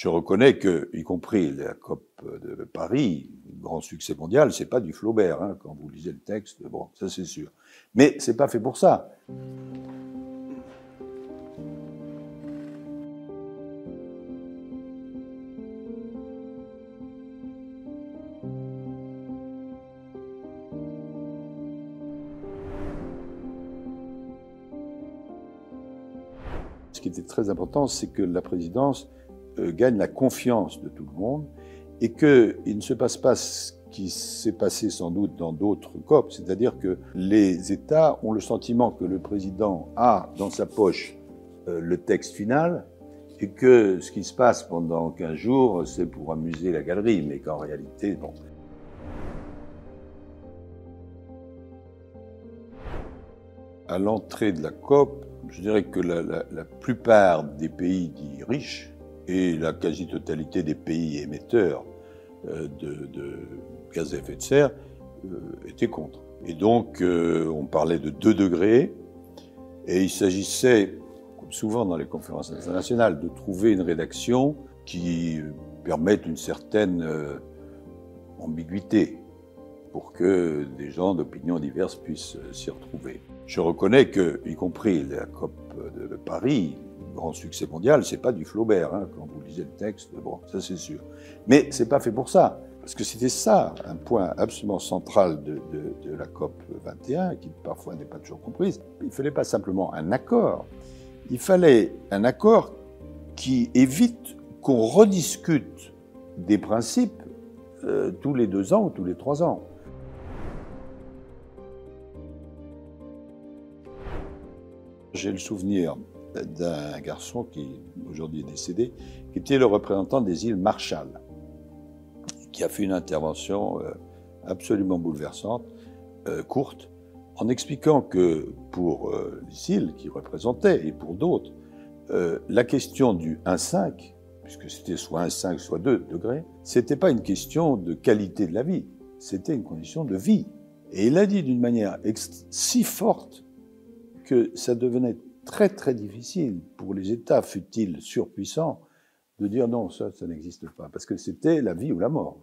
Je reconnais que, y compris la COP de Paris, grand succès mondial, c'est pas du Flaubert, hein, quand vous lisez le texte, bon, ça c'est sûr. Mais c'est pas fait pour ça. Ce qui était très important, c'est que la présidence gagne la confiance de tout le monde et qu'il ne se passe pas ce qui s'est passé sans doute dans d'autres COP, c'est-à-dire que les États ont le sentiment que le président a dans sa poche le texte final et que ce qui se passe pendant 15 jours, c'est pour amuser la galerie, mais qu'en réalité, bon. À l'entrée de la COP, je dirais que la plupart des pays dits riches et la quasi-totalité des pays émetteurs de gaz à effet de serre étaient contre. Et donc, on parlait de 2 degrés, et il s'agissait, comme souvent dans les conférences internationales, de trouver une rédaction qui permette une certaine ambiguïté pour que des gens d'opinions diverses puissent s'y retrouver. Je reconnais que, y compris la COP de Paris, grand succès mondial, c'est pas du Flaubert, hein, quand vous lisez le texte, bon, ça c'est sûr. Mais c'est pas fait pour ça, parce que c'était ça, un point absolument central de la COP 21, qui parfois n'est pas toujours comprise. Il ne fallait pas simplement un accord, il fallait un accord qui évite qu'on rediscute des principes tous les 2 ans ou tous les 3 ans. J'ai le souvenir d'un garçon qui aujourd'hui est décédé, qui était le représentant des îles Marshall, qui a fait une intervention absolument bouleversante, courte, en expliquant que pour les îles qu'il représentait et pour d'autres, la question du 1,5, puisque c'était soit 1,5 soit 2 degrés, c'était pas une question de qualité de la vie, c'était une condition de vie. Et il l'a dit d'une manière si forte que ça devenait très très difficile pour les États, fût-ils surpuissants, de dire non, ça n'existe pas, parce que c'était la vie ou la mort.